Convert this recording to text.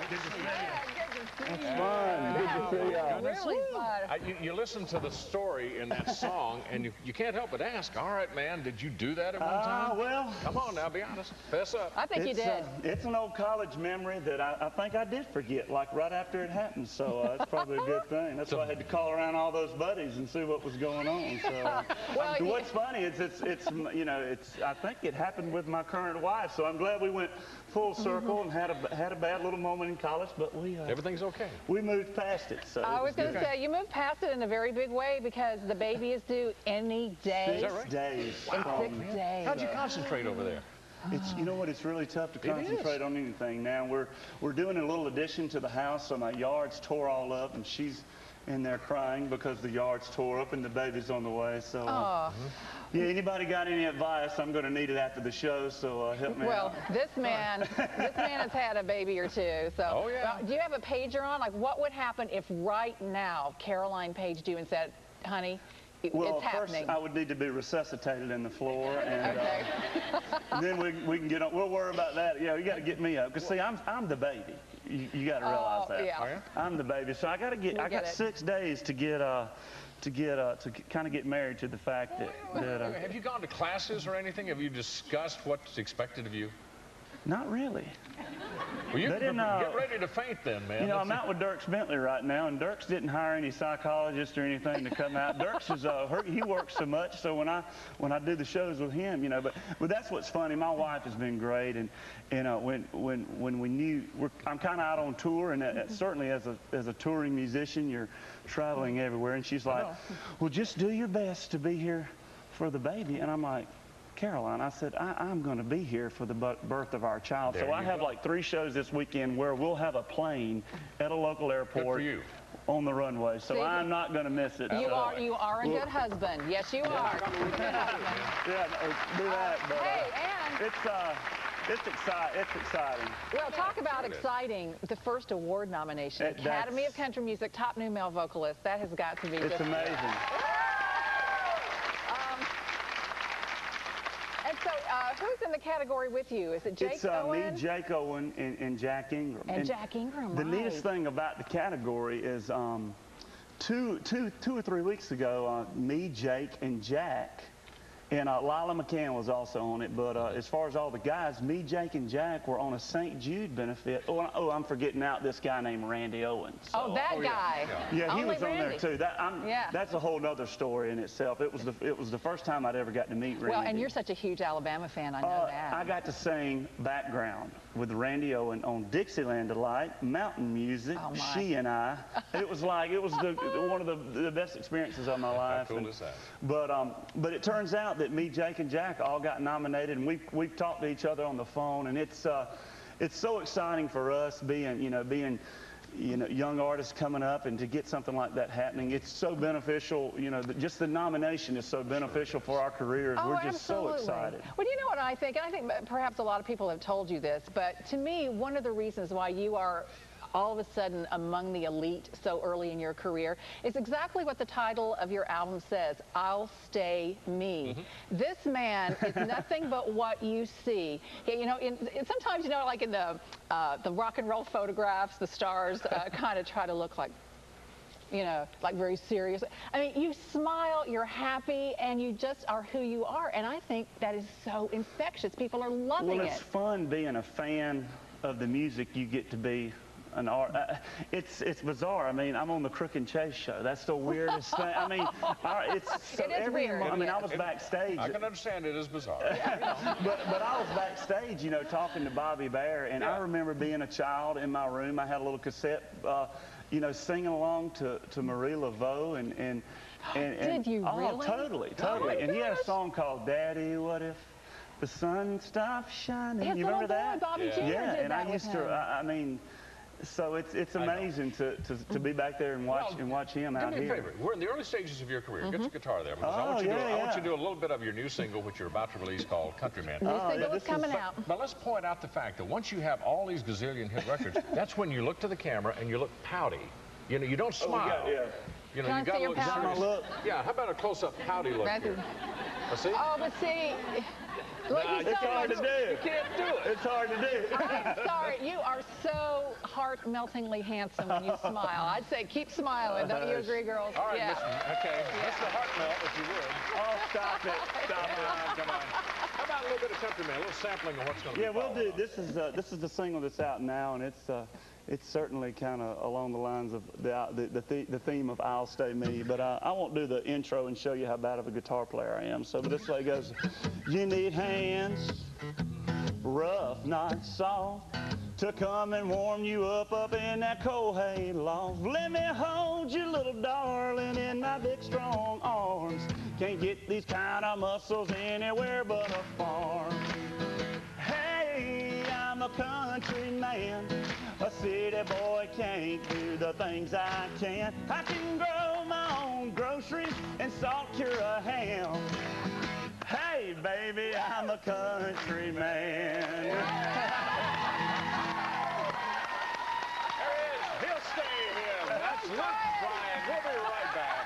Good to see you. That's fun. Good to see y'all. Really fun. You listen to the story in that song, and you can't help but ask, all right, man, did you do that at one time? Well, come on now, be honest. Fess up. I think you did. It's an old college memory that I think I did forget, like right after it happened. So it's probably a good thing. That's why I had to call around all those buddies and see what was going on. So what's funny is I think it happened with my current wife. So I'm glad we went full circle and had a bad little moment in college, but everything's okay. We moved past it. So I was going to say you moved past it in a very big way because the baby is due any day. Is that right? 6 days. In 6 days. How'd you concentrate over there? You know what? It's really tough to concentrate on anything now. We're doing a little addition to the house, so my yard's tore all up, and she's in there crying because the yard's tore up and the baby's on the way. So, yeah, anybody got any advice? I'm going to need it after the show, so help me out. Well, this man has had a baby or two. So, do you have a pager on? Like, what would happen if right now Caroline paged you and said, honey, well, it's happening? First I would need to be resuscitated in the floor, and then we can get on. We'll worry about that. Yeah, you got to get me up because see, I'm the baby. You got to realize that. Yeah. I'm the baby, so I got to get. I got 6 days to kind of get married to the fact that. Have you gone to classes or anything? Have you discussed what's expected of you? Not really. Well, you get ready to faint then, man. You know, I'm out with Dirks Bentley right now, and Dirks didn't hire any psychologists or anything to come out. Dirks is he works so much, so when I do the shows with him, you know, but that's what's funny. My wife has been great, and when we knew I'm kind of out on tour, and certainly as a touring musician, you're traveling everywhere, and she's like, well, just do your best to be here for the baby, and I'm like, Caroline, I said, I'm going to be here for the birth of our child. So I have like 3 shows this weekend where we'll have a plane at a local airport on the runway. So I'm not going to miss it. You are a good husband. Yes, you are. Good husband. Yeah, do that. But, hey, and it's exciting. Well, talk about exciting. The first award nomination, Academy of Country Music, top new male vocalist. That has got to be just amazing. And so, who's in the category with you? Is it Jake Owen? It's me, Jake Owen, and Jack Ingram. And Jack Ingram, The neatest thing about the category is 2 or 3 weeks ago, me, Jake, and Jack, and Lila McCann was also on it, but as far as all the guys, me, Jake, and Jack were on a St. Jude benefit. Oh, I'm forgetting out this guy named Randy Owens. So, that guy. Yeah, he was on there too. That's a whole other story in itself. It was the first time I'd ever got to meet Randy. Well, and you're such a huge Alabama fan, I know that. I got to sing background with Randy Owen on Dixieland Delight, Mountain Music, She and I. It was one of the best experiences of my life. How cool is that? But it turns out that me, Jake, and Jack all got nominated, and we've talked to each other on the phone, and it's so exciting for us being young artists coming up, and to get something like that happening. It's so beneficial. You know, just the nomination is so beneficial for our careers. We're just so excited. Well, you know what I think, and I think perhaps a lot of people have told you this, but to me, one of the reasons why you are all of a sudden among the elite so early in your career is exactly what the title of your album says, I'll Stay Me. This man is nothing but what you see. You know, sometimes, you know, like in the rock and roll photographs, the stars kind of try to look like, you know, like very serious. I mean, you smile, you're happy, and you just are who you are, and I think that is so infectious. People are loving it. Well, it's fun being a fan of the music you get to be an art. It's bizarre. I mean, I'm on the Crook and Chase show. That's the weirdest thing. I mean, it's so it is weird. I mean, I was backstage. I can understand it is bizarre. but I was backstage, you know, talking to Bobby Bare, and I remember being a child in my room. I had a little cassette, you know, singing along to Marie Laveau and Did you really? Totally. And he had a song called Daddy, What If the Sun Stopped Shining? You remember that? Bobby Jr. Yeah, did and that I used to. I mean. So it's amazing to be back there and watch him out here. Do me a favor. We're in the early stages of your career. Get your guitar there, because I want you to do a little bit of your new single, which you're about to release, called Countryman. New single is coming out. But let's point out the fact that once you have all these gazillion hit records, that's when you look to the camera and you look pouty. You know, you don't smile. You know, you got to look serious. Yeah, how about a close-up pouty look here? See? Oh, but see. Like it's hard to do. You can't do it. It's hard to do. I'm sorry. You are so heart-meltingly handsome when you smile. I'd say keep smiling. Don't you agree, girls? All right, yeah. Okay. Mr. Heart Melt, if you would. Oh, stop it. Stop it. Come on. How about a little bit of country, man? A little sampling of what's going to be. Yeah, we'll do. This is the single that's out now, and it's certainly kind of along the lines of the theme of "I'll Stay Me." But I won't do the intro and show you how bad of a guitar player I am. So this way goes: you need hands, rough, not soft, to come and warm you up in that cold hay loft. Let me hold you, little darling, in my big strong arms. Can't get these kind of muscles anywhere but a farm. Hey, I'm a country man. A city boy can't do the things I can. I can grow my own groceries and salt cure a ham. Hey, baby, I'm a country man. There he is. He'll stay here. That's Bryan. We'll be right back.